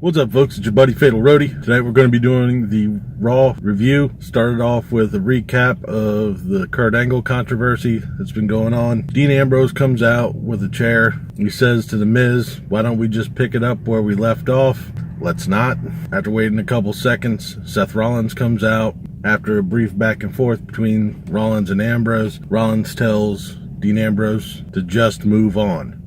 What's up, folks? It's your buddy Fatalroadie. Tonight we're going to be doing the Raw review. Started off with a recap of the Kurt Angle controversy that's been going on. Dean Ambrose comes out with a chair. He says to The Miz, why don't we just pick it up where we left off? Let's not. After waiting a couple seconds, Seth Rollins comes out. After a brief back and forth between Rollins and Ambrose, Rollins tells Dean Ambrose to just move on.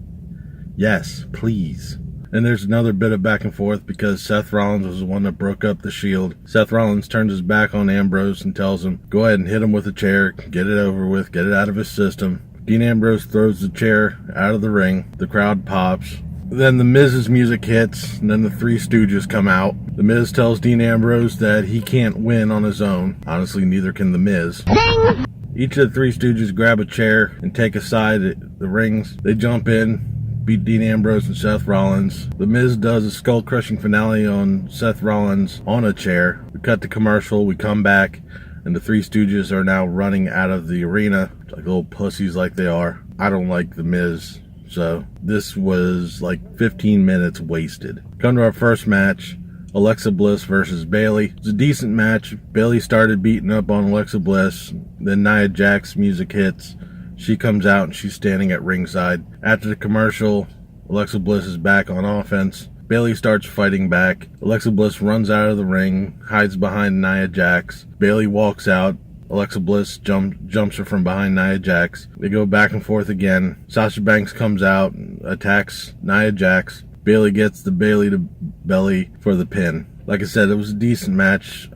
Yes, please. And there's another bit of back and forth because Seth Rollins was the one that broke up the Shield. Seth Rollins turns his back on Ambrose and tells him, go ahead and hit him with a chair, get it over with, get it out of his system. Dean Ambrose throws the chair out of the ring. The crowd pops. Then the Miz's music hits, and then the Three Stooges come out. The Miz tells Dean Ambrose that he can't win on his own. Honestly, neither can the Miz. Ding! Each of the Three Stooges grab a chair and take a side at the rings. They jump in, beat Dean Ambrose and Seth Rollins. The Miz does a skull-crushing finale on Seth Rollins on a chair. We cut to commercial, we come back, and the Three Stooges are now running out of the arena like little pussies like they are. I don't like the Miz, so this was like 15 minutes wasted. Come to our first match, Alexa Bliss versus Bayley. It's a decent match. Bayley started beating up on Alexa Bliss, then Nia Jax's music hits. She comes out and she's standing at ringside. After the commercial, Alexa Bliss is back on offense. Bayley starts fighting back. Alexa Bliss runs out of the ring, hides behind Nia Jax. Bayley walks out. Alexa Bliss jumps her from behind Nia Jax. They go back and forth again. Sasha Banks comes out, attacks Nia Jax. Bayley gets the Bayley to belly for the pin. Like I said, it was a decent match.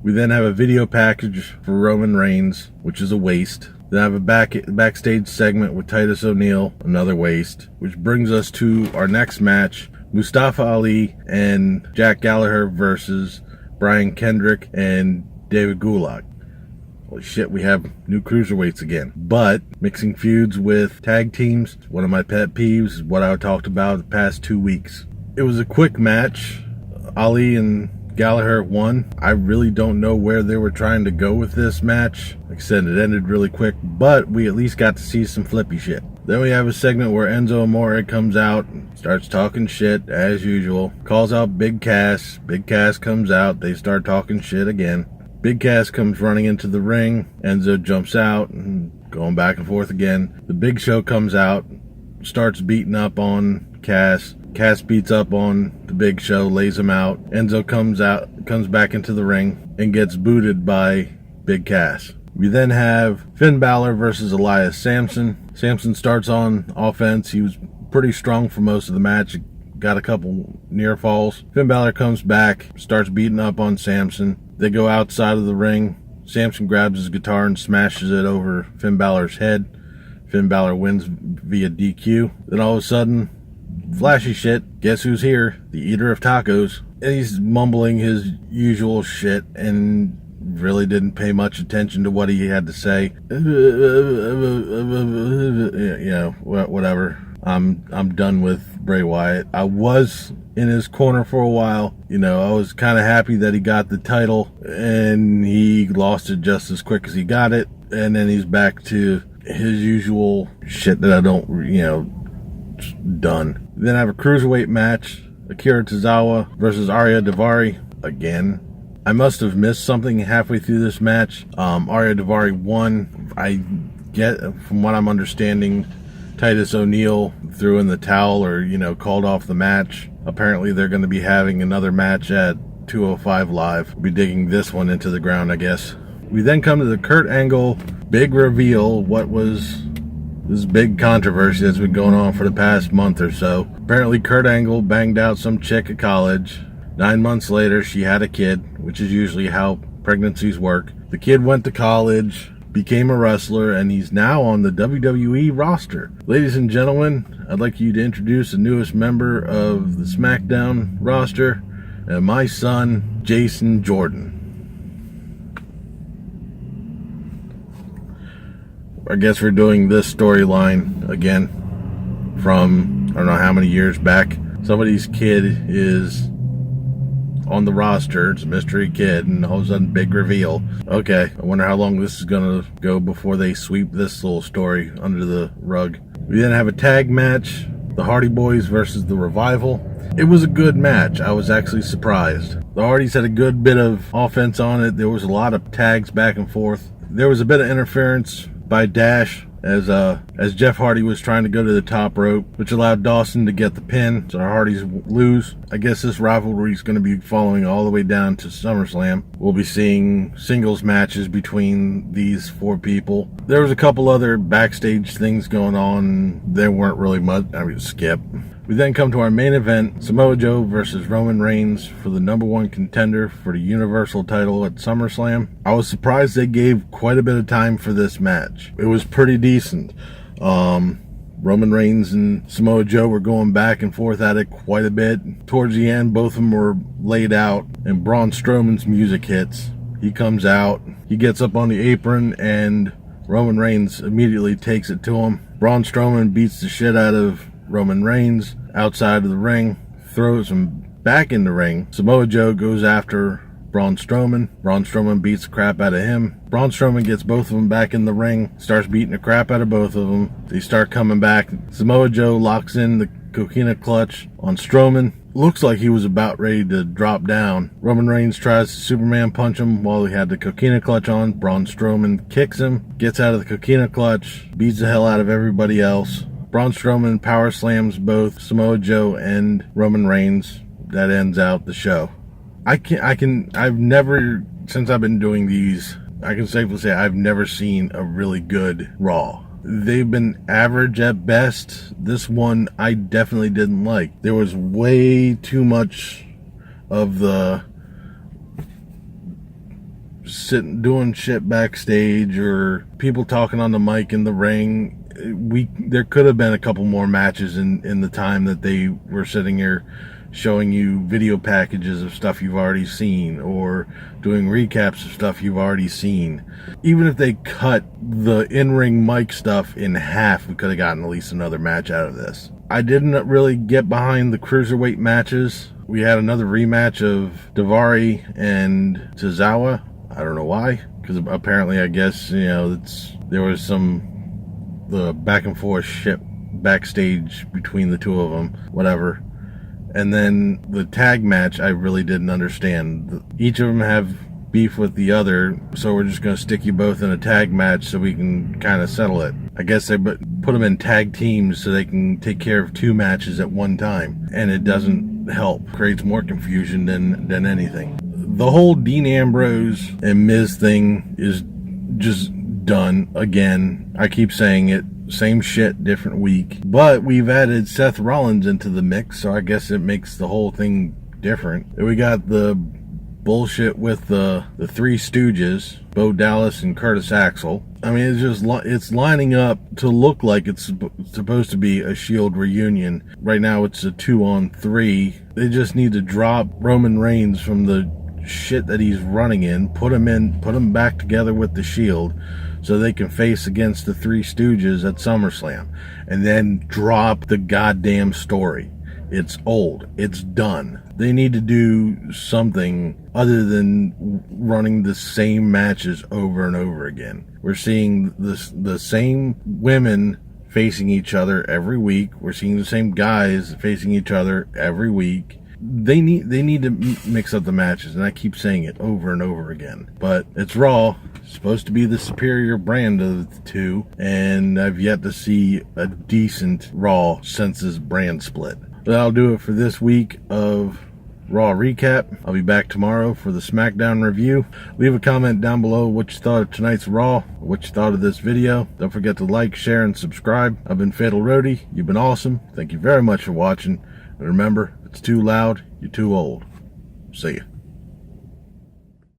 We then have a video package for Roman Reigns, which is a waste. Then I have a backstage segment with Titus O'Neil, another waste. Which brings us to our next match, Mustafa Ali and Jack Gallagher versus Brian Kendrick and David Gulak. Holy shit, we have new cruiserweights again. But mixing feuds with tag teams, one of my pet peeves, is what I talked about the past 2 weeks. It was a quick match. Ali and Gallagher won. I really don't know where they were trying to go with this match. Like I said, it ended really quick, but we at least got to see some flippy shit. Then we have a segment where Enzo Amore comes out, starts talking shit as usual, calls out Big Cass. Big Cass comes out, they start talking shit again. Big Cass comes running into the ring. Enzo jumps out and going back and forth again. The Big Show comes out, starts beating up on Cass. Cass beats up on the Big Show, lays him out. Enzo comes back into the ring and gets booted by Big Cass. We then have Finn Balor versus Elias Samson. Samson starts on offense. He was pretty strong for most of the match. Got a couple near falls. Finn Balor comes back, starts beating up on Samson. They go outside of the ring. Samson grabs his guitar and smashes it over Finn Balor's head. Finn Balor wins via DQ. Then all of a sudden, flashy shit. Guess who's here? The eater of tacos. And he's mumbling his usual shit and really didn't pay much attention to what he had to say. You know, whatever. I'm done with Bray Wyatt. I was in his corner for a while. You know, I was kind of happy that he got the title and he lost it just as quick as he got it. And then he's back to his usual shit that I don't, you know, done. Then I have a cruiserweight match, Akira Tozawa versus Aria Davari again. I must have missed something halfway through this match. Aria Davari won. I get, from what I'm understanding, Titus O'Neil threw in the towel or, you know, called off the match. Apparently they're going to be having another match at 205 Live. We'll be digging this one into the ground, I guess. We then come to the Kurt Angle big reveal. What was this big controversy that's been going on for the past month or so. Apparently Kurt Angle banged out some chick at college. 9 months later, she had a kid, which is usually how pregnancies work. The kid went to college, became a wrestler, and he's now on the WWE roster. Ladies and gentlemen, I'd like you to introduce the newest member of the SmackDown roster, and my son, Jason Jordan. I guess we're doing this storyline again from, I don't know how many years back. Somebody's kid is on the roster. It's a mystery kid, and all of a sudden, big reveal. Okay, I wonder how long this is going to go before they sweep this little story under the rug. We then have a tag match. the Hardy Boys versus the Revival. It was a good match. I was actually surprised. The Hardys had a good bit of offense on it. There was a lot of tags back and forth. There was a bit of interference by Dash as Jeff Hardy was trying to go to the top rope, which allowed Dawson to get the pin, so the Hardys lose. I guess this rivalry is going to be following all the way down to SummerSlam. We'll be seeing singles matches between these 4 people. There was a couple other backstage things going on. There weren't really much. I mean, skip. We then come to our main event, Samoa Joe versus Roman Reigns for the #1 contender for the Universal title at SummerSlam. I was surprised they gave quite a bit of time for this match. It was pretty decent. Roman Reigns and Samoa Joe were going back and forth at it quite a bit. Towards the end, both of them were laid out, and Braun Strowman's music hits. He comes out, he gets up on the apron, and Roman Reigns immediately takes it to him. Braun Strowman beats the shit out of Roman Reigns outside of the ring, throws him back in the ring. Samoa Joe goes after Braun Strowman. Braun Strowman beats the crap out of him. Braun Strowman gets both of them back in the ring, starts beating the crap out of both of them. They start coming back. Samoa Joe locks in the coquina clutch on Strowman. Looks like he was about ready to drop down. Roman Reigns tries to Superman punch him while he had the coquina clutch on. Braun Strowman kicks him, gets out of the coquina clutch, beats the hell out of everybody else. Braun Strowman power slams both Samoa Joe and Roman Reigns. That ends out the show. I've never, since I've been doing these, I can safely say I've never seen a really good Raw. They've been average at best. This one I definitely didn't like. There was way too much of the sitting doing shit backstage or people talking on the mic in the ring. There could have been a couple more matches in the time that they were sitting here showing you video packages of stuff you've already seen or doing recaps of stuff you've already seen. Even if they cut the in-ring mic stuff in half, we could have gotten at least another match out of this. I didn't really get behind the cruiserweight matches. We had another rematch of Davari and Tozawa. I don't know why, because apparently I guess, there was the back and forth shit backstage between the two of them, whatever. And then the tag match, I really didn't understand. Each of them have beef with the other, so we're just going to stick you both in a tag match so we can kind of settle it. I guess they put them in tag teams so they can take care of 2 matches at one time, and it doesn't help. Creates more confusion than anything. The whole Dean Ambrose and Miz thing is just done again. I keep saying it, same shit, different week. But we've added Seth Rollins into the mix, so I guess it makes the whole thing different. We got the bullshit with the Three Stooges, Bo Dallas and Curtis Axel. I mean, it's lining up to look like it's supposed to be a Shield reunion. Right now it's a 2-on-3. They just need to drop Roman Reigns from the shit that he's running in, put him back together with the Shield so they can face against the Three Stooges at SummerSlam, and then drop the goddamn story. It's old. It's done. They need to do something other than running the same matches over and over again. We're seeing the same women facing each other every week. We're seeing the same guys facing each other every week. They need to mix up the matches, and I keep saying it over and over again. But it's Raw. It's supposed to be the superior brand of the two, and I've yet to see a decent Raw since this brand split. But that'll do it for this week of Raw Recap. I'll be back tomorrow for the SmackDown review. Leave a comment down below what you thought of tonight's Raw, what you thought of this video. Don't forget to like, share, and subscribe. I've been Fatalroadie. You've been awesome. Thank you very much for watching. And remember, if it's too loud, you're too old. See ya.